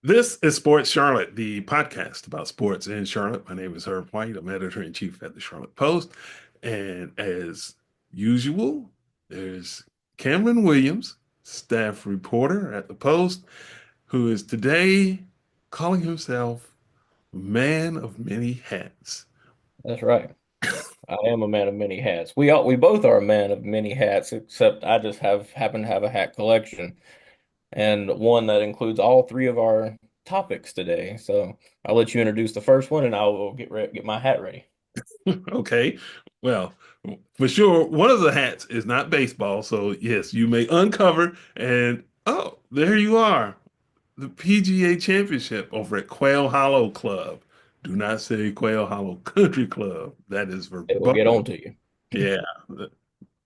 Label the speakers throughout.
Speaker 1: This is Sports Charlotte, the podcast about sports in Charlotte. My name is Herb White. I'm editor in chief at the Charlotte Post. And as usual, there's Cameron Williams, staff reporter at the Post, who is today calling himself man of many hats.
Speaker 2: That's right. I am a man of many hats. We both are a man of many hats, except I just happen to have a hat collection and one that includes all three of our topics today. So I'll let you introduce the first one, and I will get my hat ready.
Speaker 1: Okay. Well, for sure, one of the hats is not baseball. So, yes, you may uncover and oh, there you are. The PGA Championship over at Quail Hollow Club. Do not say Quail Hollow Country Club. That is
Speaker 2: It will get
Speaker 1: verboten.
Speaker 2: on to you.
Speaker 1: Yeah,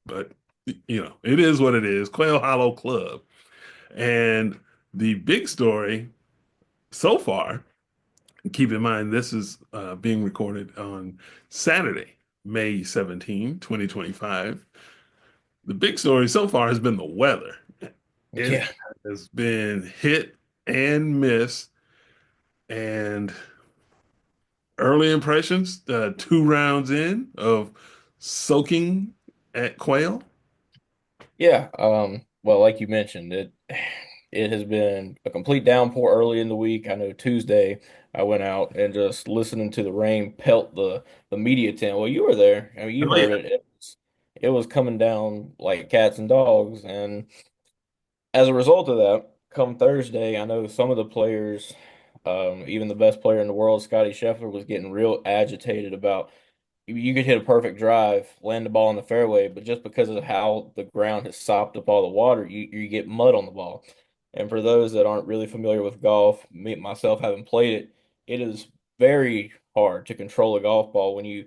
Speaker 1: but it is what it is. Quail Hollow Club. And the big story so far, keep in mind this is being recorded on Saturday, May 17, 2025. The big story so far has been the weather. It
Speaker 2: Yeah.
Speaker 1: has been hit and miss. And early impressions, 2 rounds in of soaking at Quail.
Speaker 2: Yeah. Well, like you mentioned, it has been a complete downpour early in the week. I know Tuesday I went out and just listening to the rain pelt the media tent. Well, you were there. I mean, you
Speaker 1: Oh yeah,
Speaker 2: heard it. It was coming down like cats and dogs. And as a result of that, come Thursday, I know some of the players, even the best player in the world, Scotty Scheffler, was getting real agitated about you could hit a perfect drive, land the ball in the fairway, but just because of how the ground has sopped up all the water, you get mud on the ball. And for those that aren't really familiar with golf, me myself having played it, it is very hard to control a golf ball when you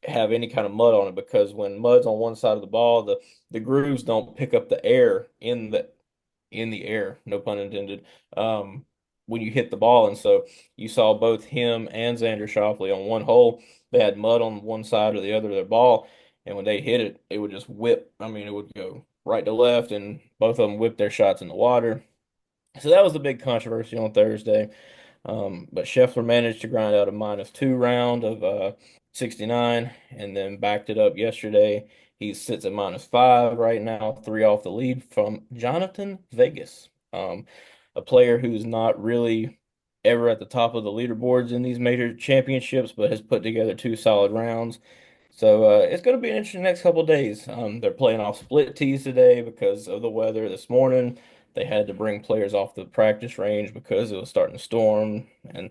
Speaker 2: have any kind of mud on it because when mud's on one side of the ball, the grooves don't pick up the air in the air, no pun intended, when you hit the ball. And so you saw both him and Xander Schauffele on one hole. They had mud on one side or the other of their ball. And when they hit it, it would just whip. I mean, it would go right to left, and both of them whipped their shots in the water. So that was the big controversy on Thursday. But Scheffler managed to grind out a -2 round of 69 and then backed it up yesterday. He sits at -5 right now, three off the lead from Jonathan Vegas, a player who's not really ever at the top of the leaderboards in these major championships, but has put together two solid rounds. So it's going to be an interesting next couple of days. They're playing off split tees today because of the weather this morning. They had to bring players off the practice range because it was starting to storm. And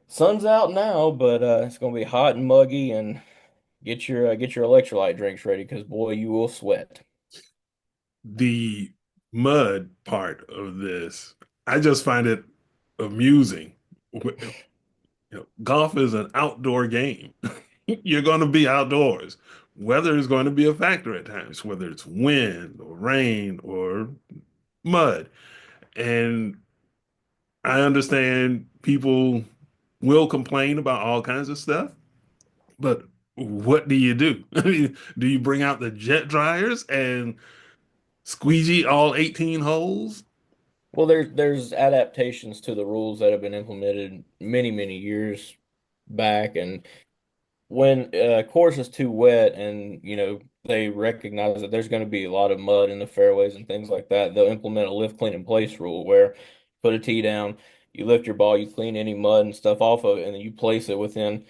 Speaker 2: sun's out now, but it's going to be hot and muggy. And get your electrolyte drinks ready because boy, you will sweat.
Speaker 1: the mud part of this, I just find it amusing. Golf is an outdoor game. You're going to be outdoors. Weather is going to be a factor at times, whether it's wind or rain or mud. And I understand people will complain about all kinds of stuff, but what do you do? I mean, do you bring out the jet dryers and squeegee all 18 holes?
Speaker 2: Well, there's adaptations to the rules that have been implemented many years back, and when a course is too wet and they recognize that there's going to be a lot of mud in the fairways and things like that, they'll implement a lift clean in place rule where put a tee down, you lift your ball, you clean any mud and stuff off of it, and then you place it within,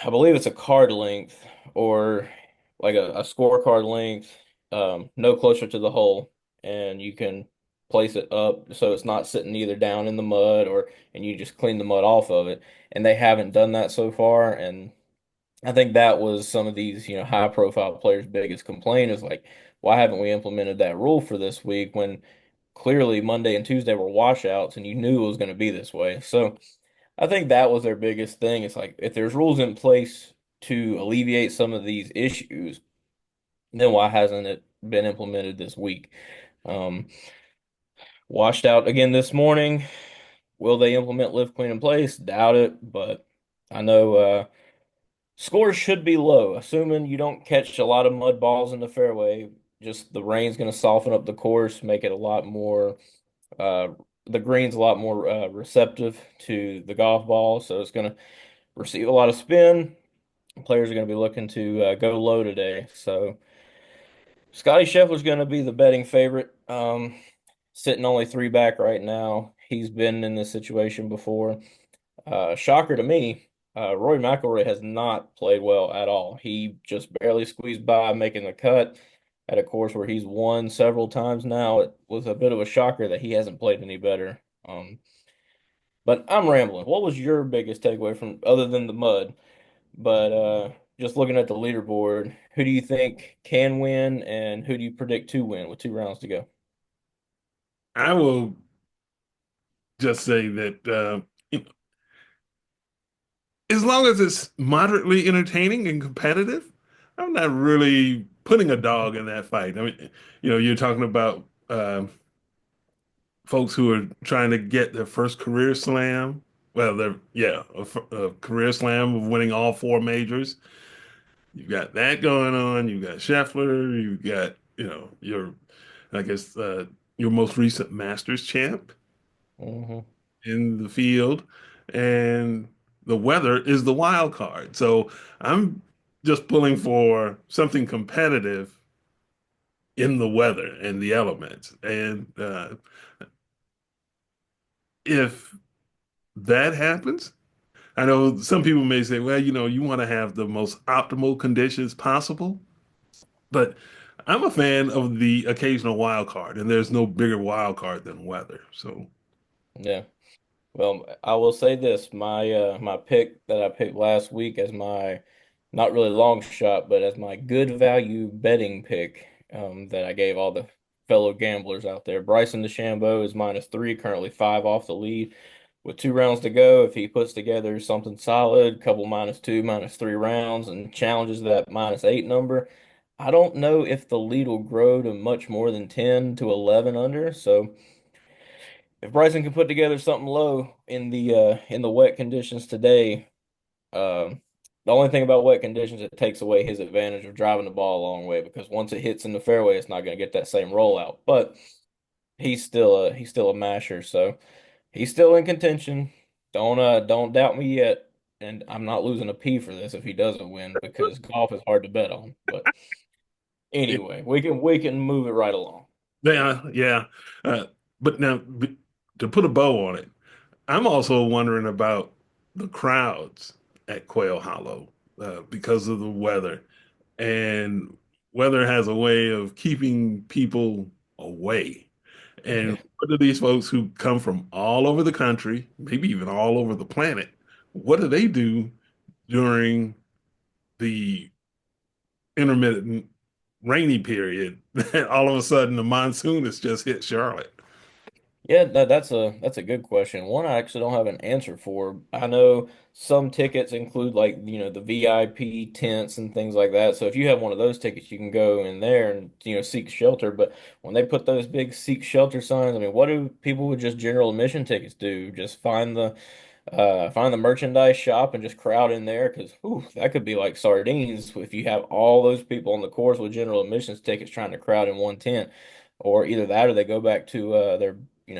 Speaker 2: I believe it's a card length or like a scorecard length, no closer to the hole, and you can place it up so it's not sitting either down in the mud or and you just clean the mud off of it. And they haven't done that so far, and I think that was some of these, high profile players' biggest complaint is like, why haven't we implemented that rule for this week when clearly Monday and Tuesday were washouts and you knew it was going to be this way? So I think that was their biggest thing. It's like if there's rules in place to alleviate some of these issues, then why hasn't it been implemented this week? Um, Washed out again this morning. Will they implement lift clean in place? Doubt it, but I know scores should be low, assuming you don't catch a lot of mud balls in the fairway. Just the rain's going to soften up the course, make it a lot more the green's a lot more receptive to the golf ball, so it's going to receive a lot of spin. Players are going to be looking to go low today. So Scotty Scheffler's going to be the betting favorite. Sitting only three back right now. He's been in this situation before. Shocker to me, Rory McIlroy has not played well at all. He just barely squeezed by making the cut at a course where he's won several times now. It was a bit of a shocker that he hasn't played any better. But I'm rambling. What was your biggest takeaway from other than the mud? But just looking at the leaderboard, who do you think can win and who do you predict to win with two rounds to go?
Speaker 1: I will just say that as long as it's moderately entertaining and competitive, I'm not really putting a dog in that fight. I mean, you're talking about folks who are trying to get their first career slam. Well, they're yeah, a career slam of winning all four majors. You've got that going on. You've got Scheffler. You've got I guess your most recent Masters champ
Speaker 2: Hmm.
Speaker 1: in the field, and the weather is the wild card. So I'm just pulling for something competitive in the weather and the elements. And if that happens, I know some people may say, well, you want to have the most optimal conditions possible, but I'm a fan of the occasional wild card, and there's no bigger wild card than weather. So,
Speaker 2: Yeah. Well, I will say this, my pick that I picked last week as my not really long shot, but as my good value betting pick, that I gave all the fellow gamblers out there. Bryson DeChambeau is -3, currently five off the lead with two rounds to go. If he puts together something solid, couple -2, -3 rounds, and challenges that -8 number, I don't know if the lead will grow to much more than 10 to 11 under. So if Bryson can put together something low in the wet conditions today, the only thing about wet conditions, it takes away his advantage of driving the ball a long way because once it hits in the fairway, it's not going to get that same rollout. But he's still a masher, so he's still in contention. Don't doubt me yet, and I'm not losing a P for this if he doesn't win because golf is hard to bet on. But
Speaker 1: yeah,
Speaker 2: anyway, we can move it right along.
Speaker 1: yeah. Uh, but now, to put a bow on it, I'm also wondering about the crowds at Quail Hollow because of the weather. And weather has a way of keeping people away. And
Speaker 2: Yeah.
Speaker 1: what do these folks who come from all over the country, maybe even all over the planet, what do they do during the intermittent rainy period? All of a sudden, the monsoon has just hit Charlotte.
Speaker 2: Yeah, that's a good question. One I actually don't have an answer for. I know some tickets include like, the VIP tents and things like that. So if you have one of those tickets, you can go in there and, seek shelter. But when they put those big seek shelter signs, I mean, what do people with just general admission tickets do? Just find the merchandise shop and just crowd in there because that could be like sardines if you have all those people on the course with general admissions tickets trying to crowd in one tent. Or either that or they go back to their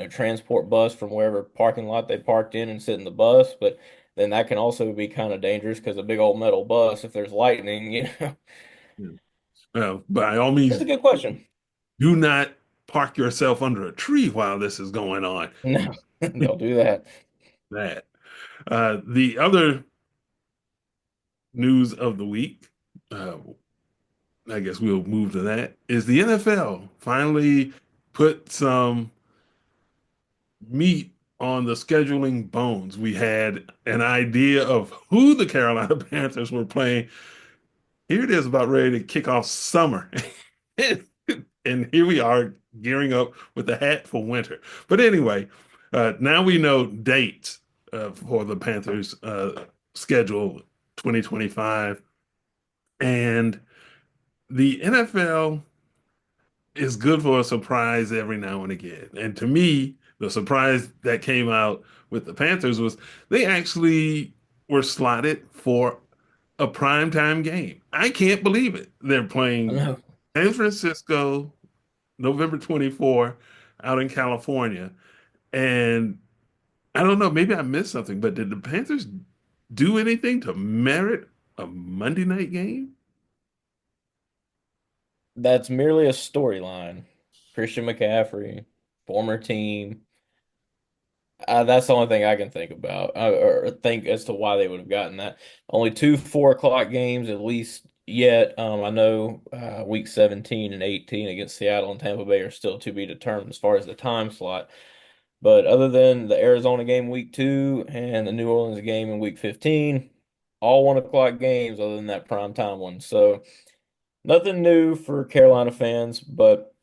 Speaker 2: transport bus from wherever parking lot they parked in and sit in the bus. But then that can also be kind of dangerous because a big old metal bus, if there's lightning,
Speaker 1: Yeah. Well, by all
Speaker 2: It's
Speaker 1: means,
Speaker 2: a good question.
Speaker 1: do not park yourself under a tree while this is going on.
Speaker 2: No, don't do that.
Speaker 1: That. The other news of the week, uh, I guess we'll move to that, is the NFL finally put some meat on the scheduling bones. We had an idea of who the Carolina Panthers were playing. Here it is about ready to kick off summer. And here we are gearing up with the hat for winter. But anyway, now we know dates for the Panthers schedule 2025. And the NFL is good for a surprise every now and again. And to me, the surprise that came out with the Panthers was they actually were slotted for a primetime game. I can't believe it. They're
Speaker 2: I
Speaker 1: playing
Speaker 2: know.
Speaker 1: San Francisco November 24 out in California. And I don't know, maybe I missed something, but did the Panthers do anything to merit a Monday night game?
Speaker 2: That's merely a storyline. Christian McCaffrey, former team. That's the only thing I can think about, or think as to why they would have gotten that. Only two 4 o'clock games at least yet. I know week 17 and 18 against Seattle and Tampa Bay are still to be determined as far as the time slot. But other than the Arizona game week 2 and the New Orleans game in week 15, all 1 o'clock games other than that prime time one. So nothing new for Carolina fans, but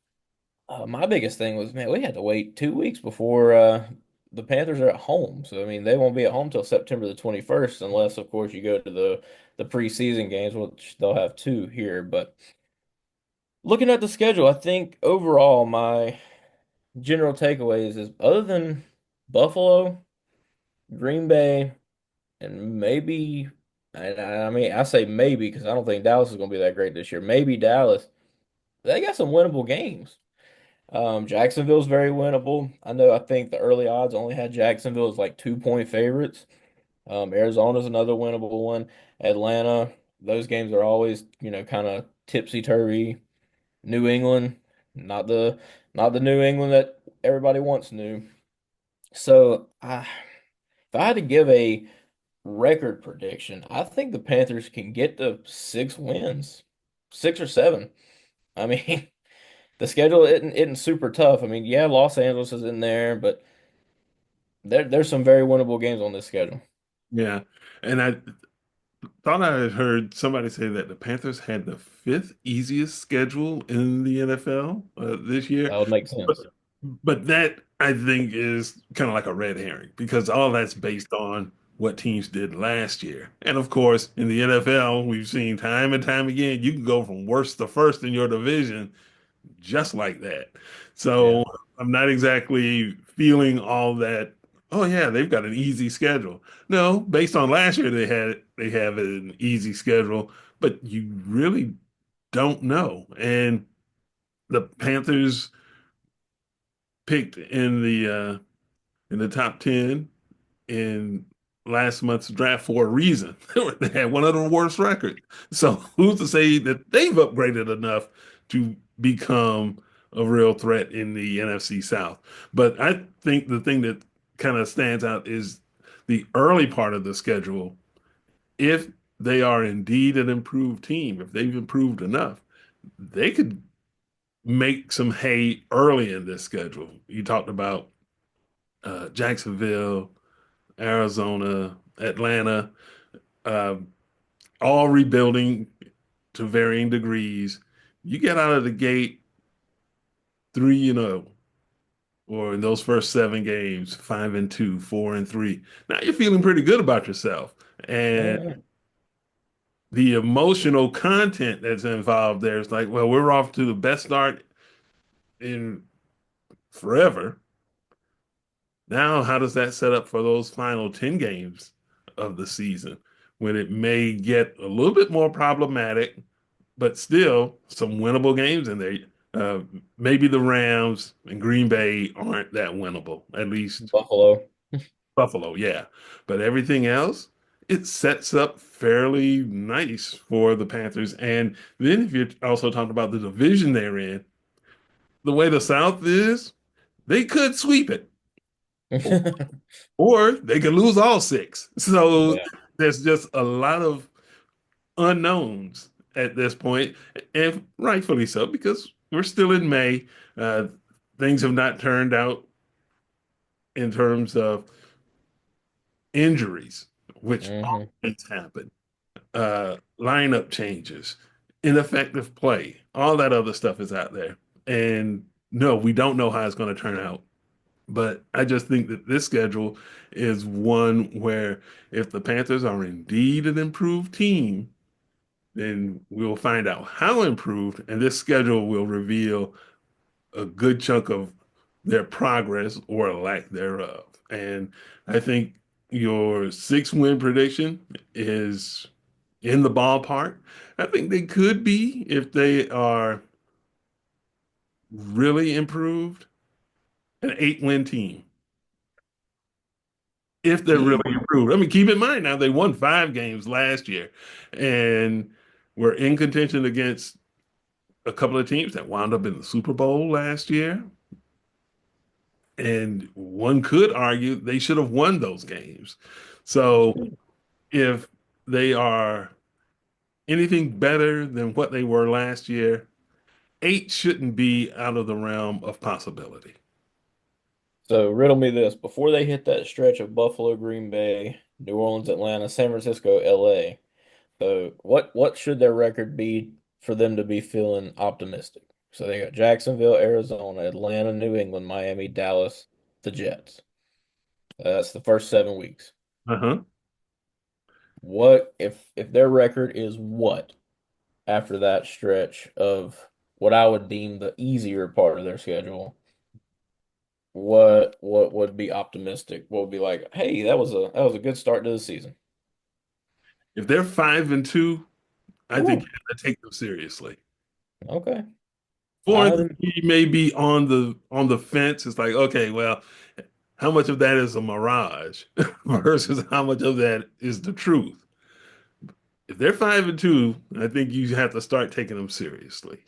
Speaker 2: my biggest thing was, man, we had to wait 2 weeks before the Panthers are at home. So I mean, they won't be at home till September the 21st, unless of course you go to the preseason games, which they'll have two here. But looking at the schedule, I think overall my general takeaways is other than Buffalo, Green Bay, and maybe, I mean, I say maybe because I don't think Dallas is going to be that great this year. Maybe Dallas, they got some winnable games. Jacksonville's very winnable. I think the early odds only had Jacksonville as like 2 point favorites. Arizona's another winnable one. Atlanta, those games are always, kind of tipsy-turvy. New England, not the not the New England that everybody wants new. So if I had to give a record prediction, I think the Panthers can get to 6 wins, 6 or 7. I mean, the schedule isn't super tough. I mean, yeah, Los Angeles is in there, but there's some very winnable games on this schedule.
Speaker 1: Yeah. And I thought I had heard somebody say that the Panthers had the fifth easiest schedule in the NFL this year.
Speaker 2: That would make
Speaker 1: But,
Speaker 2: sense.
Speaker 1: but that I think is kind of like a red herring because all that's based on what teams did last year. And of course, in the NFL, we've seen time and time again, you can go from worst to first in your division just like that.
Speaker 2: Yeah.
Speaker 1: So I'm not exactly feeling all that. Oh yeah, they've got an easy schedule. No, based on last year, they have an easy schedule, but you really don't know. And the Panthers picked in the top 10 in last month's draft for a reason. They had one of the worst records. So who's to say that they've upgraded enough to become a real threat in the NFC South? But I think the thing that kind of stands out is the early part of the schedule. If they are indeed an improved team, if they've improved enough, they could make some hay early in this schedule. You talked about Jacksonville, Arizona, Atlanta, um, all rebuilding to varying degrees. You get out of the gate 3-0, or in those first 7 games, 5-2, 4-3. Now you're feeling pretty good about yourself. And
Speaker 2: Yeah.
Speaker 1: the emotional content that's involved there is like, well, we're off to the best start in forever. Now, how does that set up for those final 10 games of the season when it may get a little bit more problematic, but still some winnable games in there? Uh, Maybe the Rams and Green Bay aren't that winnable, at least
Speaker 2: Buffalo.
Speaker 1: Buffalo, yeah. But everything else, it sets up fairly nice for the Panthers. And then if you're also talking about the division they're in, the way the South is, they could sweep it. Or they could lose all six. So
Speaker 2: Yeah.
Speaker 1: there's just a lot of unknowns at this point, and rightfully so, because we're still in May. Uh, things have not turned out in terms of injuries, which
Speaker 2: hmm
Speaker 1: always happen, lineup changes, ineffective play, all that other stuff is out there. And no, we don't know how it's going to turn out. But I just think that this schedule is one where if the Panthers are indeed an improved team, then we'll find out how improved, and this schedule will reveal a good chunk of their progress or lack thereof. And I think your 6 win prediction is in the ballpark. I think they could be if they are really improved, an 8 win team. if they're really improved. I mean, keep in mind now they won 5 games last year and were in contention against a couple of teams that wound up in the Super Bowl last year. And one could argue they should have won those games. So if they are anything better than what they were last year, 8 shouldn't be out of the realm of possibility.
Speaker 2: So riddle me this: before they hit that stretch of Buffalo, Green Bay, New Orleans, Atlanta, San Francisco, LA. So what should their record be for them to be feeling optimistic? So they got Jacksonville, Arizona, Atlanta, New England, Miami, Dallas, the Jets. That's the first 7 weeks.
Speaker 1: Uh-huh.
Speaker 2: What if their record is what after that stretch of what I would deem the easier part of their schedule? What would be optimistic? What would be like, hey, that was a good start to the season.
Speaker 1: If they're 5-2, I think
Speaker 2: Ooh,
Speaker 1: you have to take them seriously.
Speaker 2: okay.
Speaker 1: 4 and
Speaker 2: I'm
Speaker 1: 3 may be on the fence. It's like, okay, well, how much of that is a mirage versus how much of that is the truth? If they're 5-2, I think you have to start taking them seriously.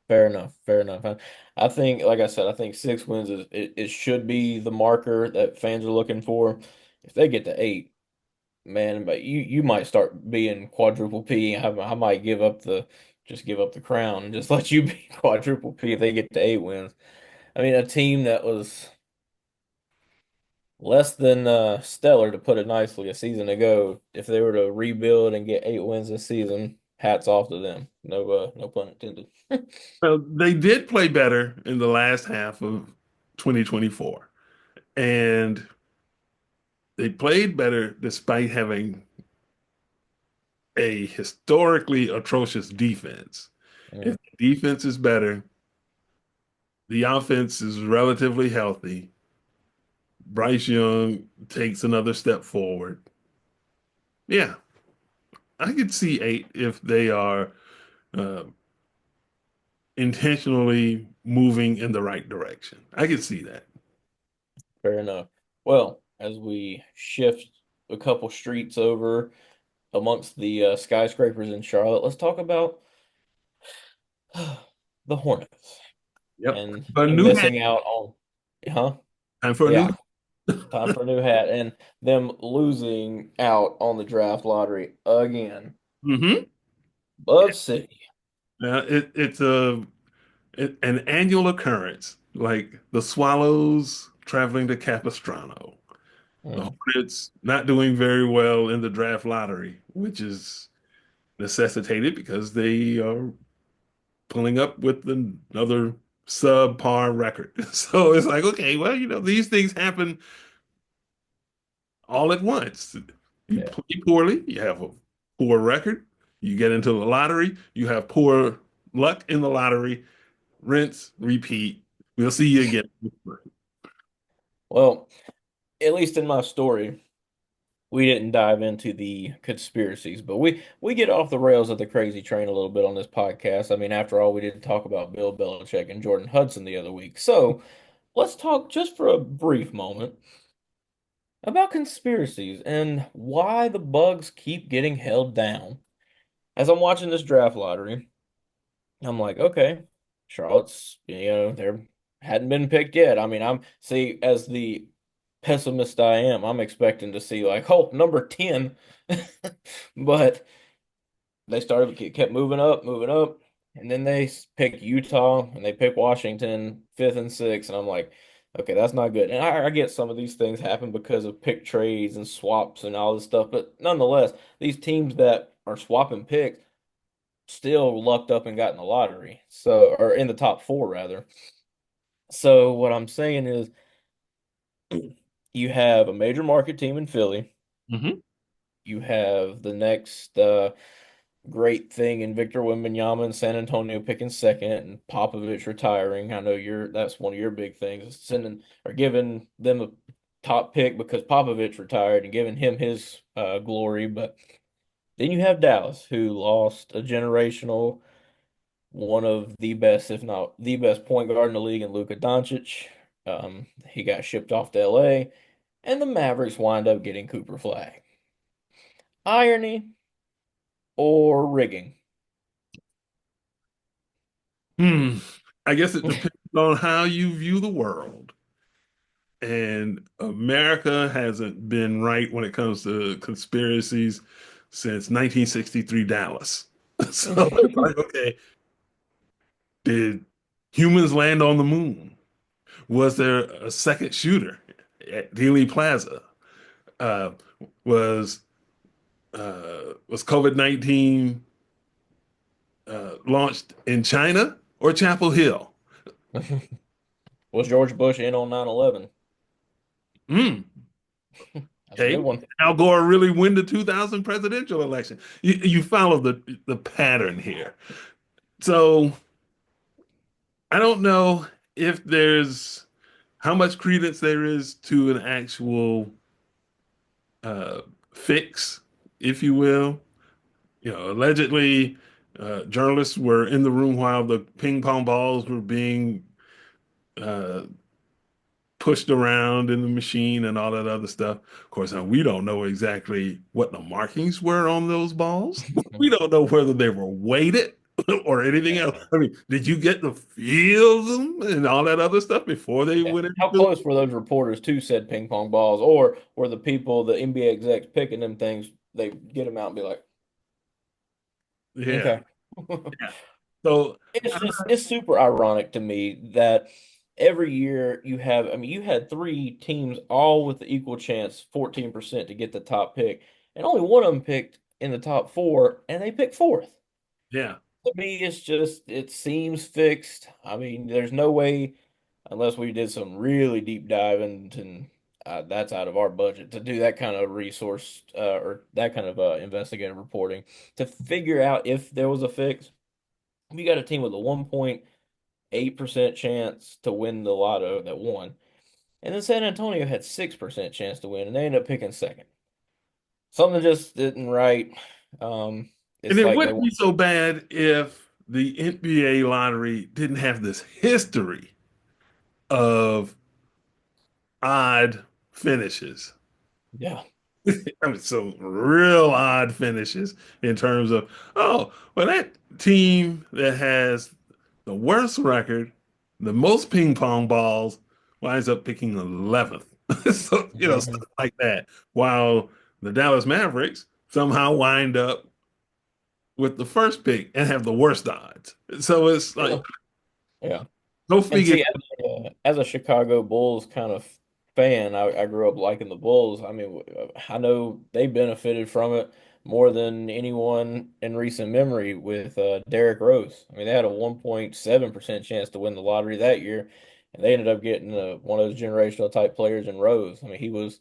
Speaker 2: Fair enough. Fair enough. I think, like I said, I think 6 wins it should be the marker that fans are looking for. If they get to 8, man, but you might start being quadruple P. I might give up the crown and just let you be quadruple P if they get to 8 wins. I mean, a team that was less than stellar, to put it nicely, a season ago. If they were to rebuild and get 8 wins this season, hats off to them. No pun intended.
Speaker 1: Well, they did play better in the last half of 2024, and they played better despite having a historically atrocious defense. If
Speaker 2: Mm,
Speaker 1: the defense is better, the offense is relatively healthy. Bryce Young takes another step forward. Yeah, I could see 8 if they are uh, intentionally moving in the right direction. I could see that.
Speaker 2: fair enough. Well, as we shift a couple streets over amongst the skyscrapers in Charlotte, let's talk about the Hornets
Speaker 1: Yep.
Speaker 2: and
Speaker 1: A
Speaker 2: them
Speaker 1: new hat.
Speaker 2: missing out on, huh?
Speaker 1: Time for a new.
Speaker 2: Yeah, time for a new hat and them losing out on the draft lottery again.
Speaker 1: Mm-hmm.
Speaker 2: Bud City.
Speaker 1: It's an annual occurrence, like the Swallows traveling to Capistrano, the
Speaker 2: Mm,
Speaker 1: Hornets not doing very well in the draft lottery, which is necessitated because they are pulling up with another subpar record. So it's like, okay, well, these things happen all at once. You
Speaker 2: yeah.
Speaker 1: play poorly, you have a poor record, you get into the lottery, you have poor luck in the lottery, rinse, repeat. We'll see you again.
Speaker 2: Well, at least in my story, we didn't dive into the conspiracies, but we get off the rails of the crazy train a little bit on this podcast. I mean, after all, we didn't talk about Bill Belichick and Jordan Hudson the other week. So let's talk just for a brief moment about conspiracies and why the Bugs keep getting held down. As I'm watching this draft lottery, I'm like, okay, Charlotte's, they're hadn't been picked yet. I mean, I'm see as the pessimist I am, I'm expecting to see like, oh, number 10. But they kept moving up, and then they pick Utah and they pick Washington fifth and sixth, and I'm like, okay, that's not good. And I get some of these things happen because of pick trades and swaps and all this stuff, but nonetheless, these teams that are swapping picks still lucked up and got in the lottery, so or in the top four rather. So what I'm saying is, you have a major market team in Philly.
Speaker 1: Hmm.
Speaker 2: You have the next great thing in Victor Wembanyama and San Antonio picking second and Popovich retiring. I know that's one of your big things, sending or giving them a top pick because Popovich retired and giving him his glory. But then you have Dallas, who lost a generational, one of the best, if not the best point guard in the league in Luka Doncic. He got shipped off to LA. and the Mavericks wind up getting Cooper Flag. Irony or rigging?
Speaker 1: Hmm. I guess it depends on how you view the world. And America hasn't been right when it comes to conspiracies since 1963 Dallas. So it's like, okay, did humans land on the moon? Was there a second shooter at Dealey Plaza? Uh, was was COVID-19 launched in China or Chapel Hill?
Speaker 2: Was George Bush in on 9/11?
Speaker 1: Hmm.
Speaker 2: That's a good
Speaker 1: Okay.
Speaker 2: one.
Speaker 1: Al Gore really win the 2000 presidential election. You follow the pattern here. So I don't know if there's how much credence there is to an actual uh, fix, if you will. You know, allegedly, journalists were in the room while the ping pong balls were being uh, pushed around in the machine and all that other stuff. Of course, now we don't know exactly what the markings were on those balls. We don't know whether they were weighted or anything else. I mean, did you get to feel them and all that other stuff before they
Speaker 2: Yeah.
Speaker 1: went
Speaker 2: How
Speaker 1: into
Speaker 2: close were those reporters to said ping pong balls, or were the people, the NBA execs picking them things, they get them out and be like,
Speaker 1: yeah,
Speaker 2: okay.
Speaker 1: yeah. So,
Speaker 2: It's super ironic to me that every year you have, I mean, you had three teams all with the equal chance, 14% to get the top pick, and only one of them picked in the top four, and they picked fourth.
Speaker 1: yeah.
Speaker 2: To me, it's just, it seems fixed. I mean, there's no way, unless we did some really deep diving, and that's out of our budget to do that kind of resource or that kind of investigative reporting to figure out if there was a fix. We got a team with a 1.8% chance to win the lotto that won. And then San Antonio had 6% chance to win, and they ended up picking second. Something just didn't right. Um,
Speaker 1: And
Speaker 2: it's
Speaker 1: it
Speaker 2: like they
Speaker 1: wouldn't
Speaker 2: want,
Speaker 1: be so bad if the NBA lottery didn't have this history of odd finishes.
Speaker 2: yeah.
Speaker 1: I mean, some real odd finishes in terms of, oh, well, that team that has the worst record, the most ping pong balls, winds up picking 11th. So, you know, stuff like that. While the Dallas Mavericks somehow wind up with the first pick and have the worst odds. So it's like,
Speaker 2: Yeah. Yeah.
Speaker 1: go
Speaker 2: And
Speaker 1: figure.
Speaker 2: see, as a Chicago Bulls kind of fan, I grew up liking the Bulls. I mean, I know they benefited from it more than anyone in recent memory with Derrick Rose. I mean, they had a 1.7% chance to win the lottery that year, and they ended up getting one of those generational type players in Rose. I mean, he was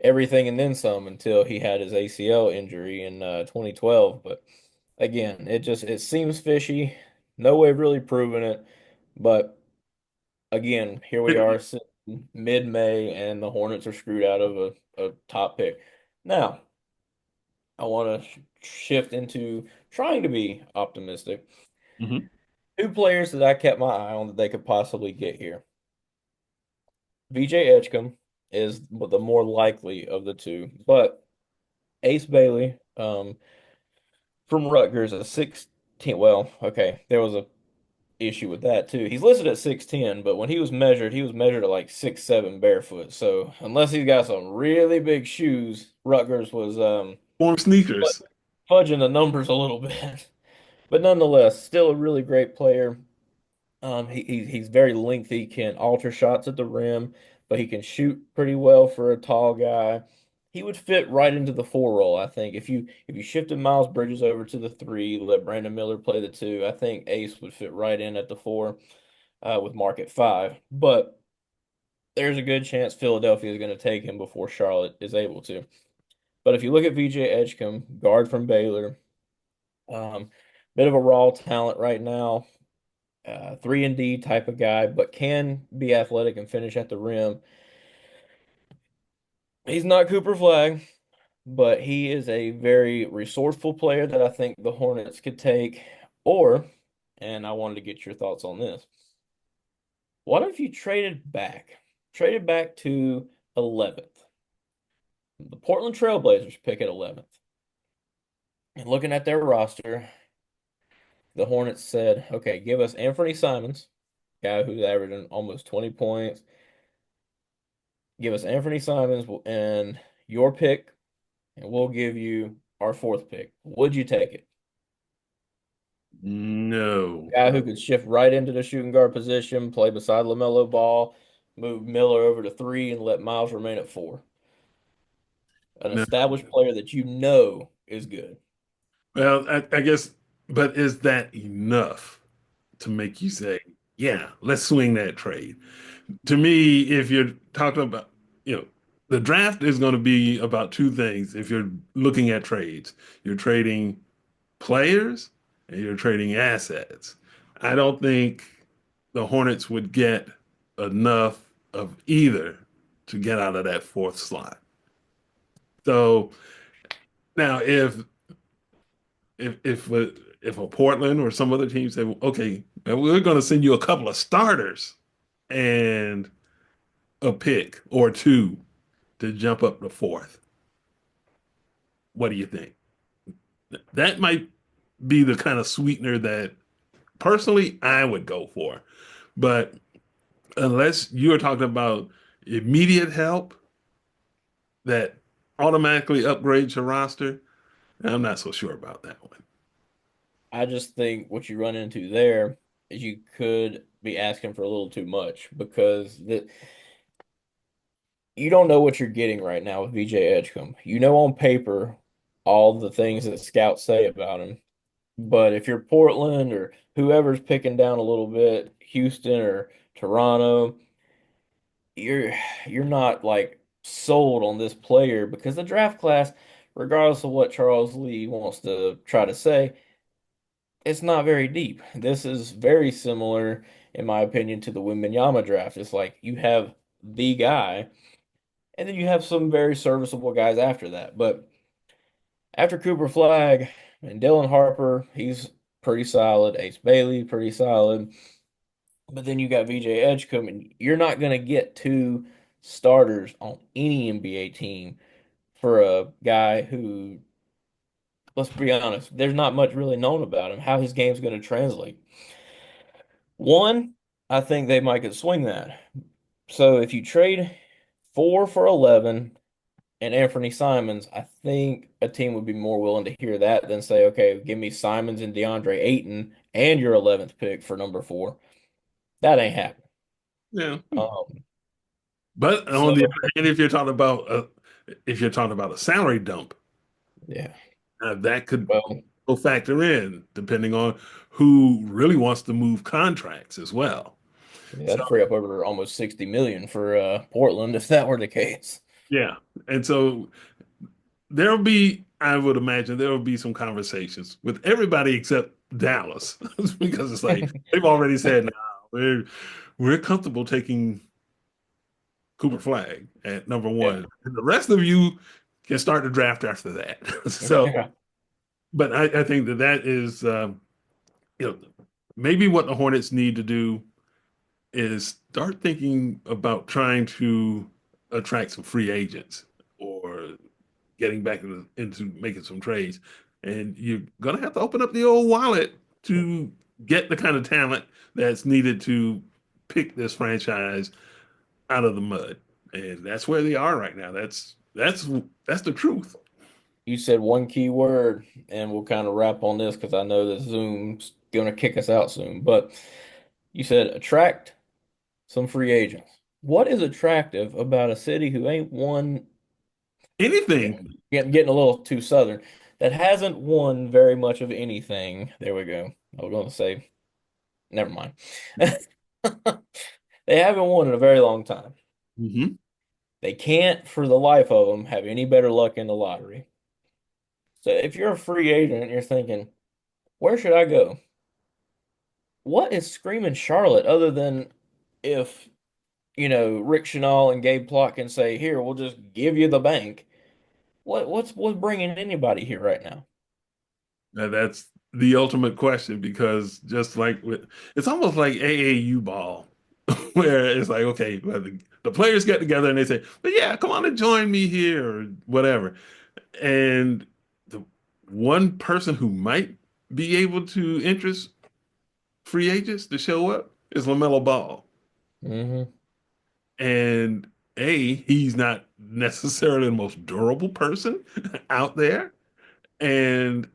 Speaker 2: everything and then some until he had his ACL injury in 2012. But again, it seems fishy. No way of really proving it, but again, here we are sitting mid-May, and the Hornets are screwed out of a top pick. Now, I want to shift into trying to be optimistic.
Speaker 1: Mhm.
Speaker 2: Two players that I kept my eye on that they could possibly get here. VJ Edgecombe is the more likely of the two, but Ace Bailey, from Rutgers at 16. Well, okay, there was a issue with that too. He's listed at 6'10", but when he was measured at like 6'7" barefoot. So unless he's got some really big shoes, Rutgers was
Speaker 1: Warm sneakers.
Speaker 2: fudging the numbers a little bit. But nonetheless, still a really great player. He's very lengthy, can alter shots at the rim, but he can shoot pretty well for a tall guy. He would fit right into the four role, I think. If you shifted Miles Bridges over to the three, let Brandon Miller play the two, I think Ace would fit right in at the four with Mark at five. But there's a good chance Philadelphia is going to take him before Charlotte is able to. But if you look at VJ Edgecombe, guard from Baylor, um, bit of a raw talent right now, 3 and D type of guy, but can be athletic and finish at the rim. He's not Cooper Flag, but he is a very resourceful player that I think the Hornets could take. Or, and I wanted to get your thoughts on this. What if you traded back to 11th? The Portland Trailblazers pick at 11th. And looking at their roster, the Hornets said, okay, give us Anthony Simons, guy who's averaging almost 20 points. Give us Anthony Simons and your pick, and we'll give you our fourth pick. Would you take it?
Speaker 1: No.
Speaker 2: Guy who could shift right into the shooting guard position, play beside LaMelo Ball, move Miller over to three, and let Miles remain at four. An
Speaker 1: No.
Speaker 2: established player that you know is good.
Speaker 1: Well, I guess, but is that enough to make you say, yeah, let's swing that trade? To me, if you're talking about, you know, the draft is going to be about two things. If you're looking at trades, you're trading players and you're trading assets. I don't think the Hornets would get enough of either to get out of that fourth slot. So now, if a Portland or some other team say, okay, we're going to send you a couple of starters and a pick or two to jump up to fourth, what do you think? That might be the kind of sweetener that personally I would go for. But unless you're talking about immediate help that automatically upgrades your roster, I'm not so sure about that one.
Speaker 2: I just think what you run into there is you could be asking for a little too much because you don't know what you're getting right now with VJ Edgecombe. You know on paper all the things that scouts say about him. But if you're Portland or whoever's picking down a little bit, Houston or Toronto, you're you're not like sold on this player because the draft class, regardless of what Charles Lee wants to try to say, it's not very deep. This is very similar, in my opinion, to the Wembanyama draft. It's like you have the guy, and then you have some very serviceable guys after that. But after Cooper Flag and Dylan Harper, he's pretty solid. Ace Bailey, pretty solid. But then you got VJ Edgecombe, and you're not going to get two starters on any NBA team for a guy who, let's be honest, there's not much really known about him, how his game's going to translate. One, I think they might could swing that. So if you trade 4 for 11 and Anthony Simons, I think a team would be more willing to hear that than say, okay, give me Simons and DeAndre Ayton and your 11th pick for number four. That ain't happening.
Speaker 1: Yeah.
Speaker 2: Um,
Speaker 1: But
Speaker 2: so
Speaker 1: on the other hand, if you're talking about a salary dump,
Speaker 2: yeah,
Speaker 1: that could
Speaker 2: well,
Speaker 1: factor in depending on who really wants to move contracts as well.
Speaker 2: yeah,
Speaker 1: So
Speaker 2: that'd free up over almost 60 million for Portland if that were the case.
Speaker 1: yeah, and so there'll be, I would imagine, there will be some conversations with everybody except Dallas because it's like they've already said, no, we're comfortable taking Cooper Flag at number
Speaker 2: Yeah.
Speaker 1: one, and the rest of you can start the draft after that. So,
Speaker 2: Yeah.
Speaker 1: but I think that is, you know, maybe what the Hornets need to do is start thinking about trying to attract some free agents or getting back into making some trades. And you're going to have to open up the old wallet to get the kind of talent that's needed to pick this franchise out of the mud. And that's where they are right now. That's the truth.
Speaker 2: You said one key word, and we'll kind of wrap on this because I know that Zoom's going to kick us out soon. But you said attract some free agents. What is attractive about a city who ain't won,
Speaker 1: Anything.
Speaker 2: getting a little too southern, that hasn't won very much of anything? There we go. I was going to say, never mind. They haven't won in a very long time.
Speaker 1: Hmm.
Speaker 2: They can't, for the life of them, have any better luck in the lottery. So if you're a free agent and you're thinking, where should I go? What is screaming Charlotte other than if, Rick Chanel and Gabe Plot can say, here, we'll just give you the bank. What's bringing anybody here right now?
Speaker 1: That's the ultimate question because just like with, it's almost like AAU ball. where it's like, okay, well, the players get together and they say, but yeah, come on and join me here or whatever. And the one person who might be able to interest free agents to show up is LaMelo Ball.
Speaker 2: Hmm.
Speaker 1: And he's not necessarily the most durable person out there. And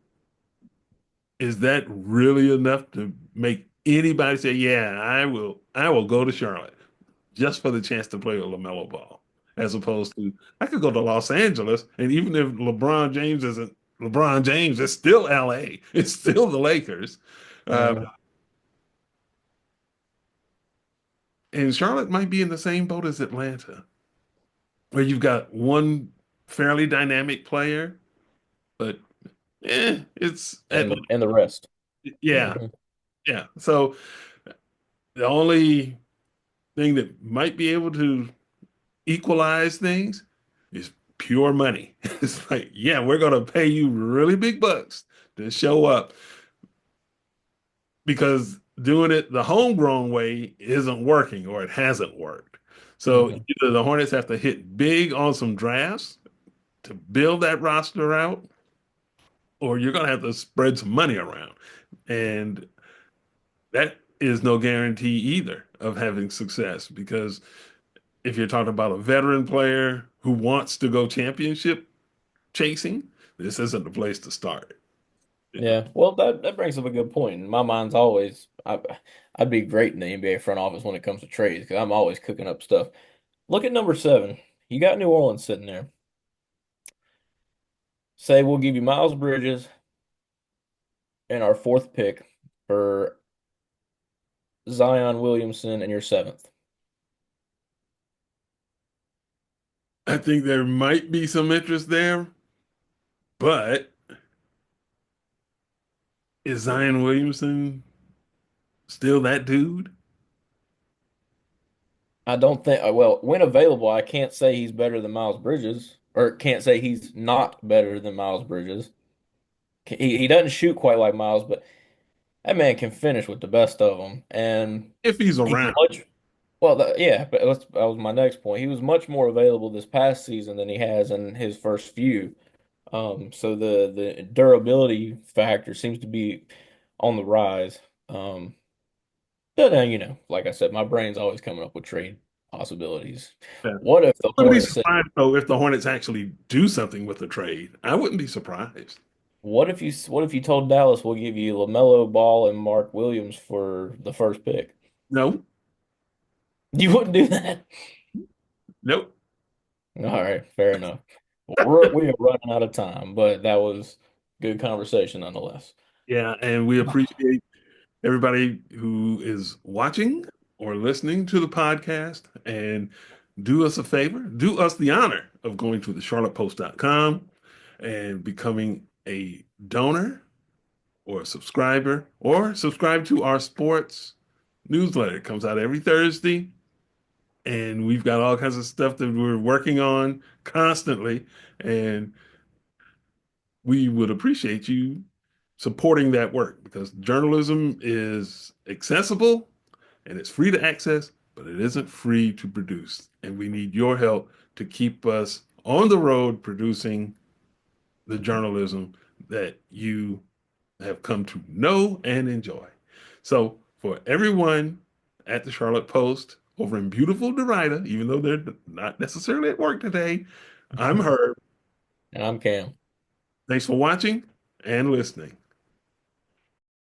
Speaker 1: is that really enough to make anybody say, yeah, I will go to Charlotte just for the chance to play with LaMelo Ball, as opposed to I could go to Los Angeles, and even if LeBron James isn't LeBron James, it's still LA. It's still the Lakers. Uh,
Speaker 2: Hmm.
Speaker 1: and Charlotte might be in the same boat as Atlanta, where you've got one fairly dynamic player, but it's
Speaker 2: And
Speaker 1: at
Speaker 2: the rest.
Speaker 1: yeah,
Speaker 2: Hmm.
Speaker 1: yeah. So the only thing that might be able to equalize things is pure money. It's like, yeah, we're going to pay you really big bucks to show up because doing it the homegrown way isn't working or it hasn't worked. So
Speaker 2: Hmm.
Speaker 1: either the Hornets have to hit big on some drafts to build that roster out, or you're going to have to spread some money around. And that is no guarantee either of having success because if you're talking about a veteran player who wants to go championship chasing, this isn't the place to start. You know,
Speaker 2: Yeah. Well, that brings up a good point. My mind's always I'd be great in the NBA front office when it comes to trades because I'm always cooking up stuff. Look at number 7. You got New Orleans sitting there. Say we'll give you Miles Bridges and our fourth pick for Zion Williamson and your seventh.
Speaker 1: I think there might be some interest there, but is Zion Williamson still that dude?
Speaker 2: I don't think, well, when available, I can't say he's better than Miles Bridges, or can't say he's not better than Miles Bridges. He doesn't shoot quite like Miles, but that man can finish with the best of them. And
Speaker 1: If he's
Speaker 2: he's
Speaker 1: around.
Speaker 2: much, well, yeah, but that was my next point. He was much more available this past season than he has in his first few. So the durability factor seems to be on the rise. But then, like I said, my brain's always coming up with trade possibilities.
Speaker 1: Yeah.
Speaker 2: What if the
Speaker 1: Wouldn't be
Speaker 2: Hornets said,
Speaker 1: surprised though if the Hornets actually do something with the trade. I wouldn't be surprised.
Speaker 2: what if you told Dallas we'll give you LaMelo Ball and Mark Williams for the first pick?
Speaker 1: No,
Speaker 2: You wouldn't do that.
Speaker 1: nope.
Speaker 2: All right, fair enough. We are running out of time, but that was good conversation nonetheless.
Speaker 1: Yeah, and we appreciate everybody who is watching or listening to the podcast. And do us a favor, do us the honor of going to the charlottepost.com and becoming a donor or a subscriber or subscribe to our sports newsletter. It comes out every Thursday. And we've got all kinds of stuff that we're working on constantly. And we would appreciate you supporting that work because journalism is accessible and it's free to access, but it isn't free to produce. And we need your help to keep us on the road producing the journalism that you have come to know and enjoy. So, for everyone at the Charlotte Post over in beautiful Derrida, even though they're not necessarily at work today, I'm Herb.
Speaker 2: And I'm Cam.
Speaker 1: Thanks for watching and listening.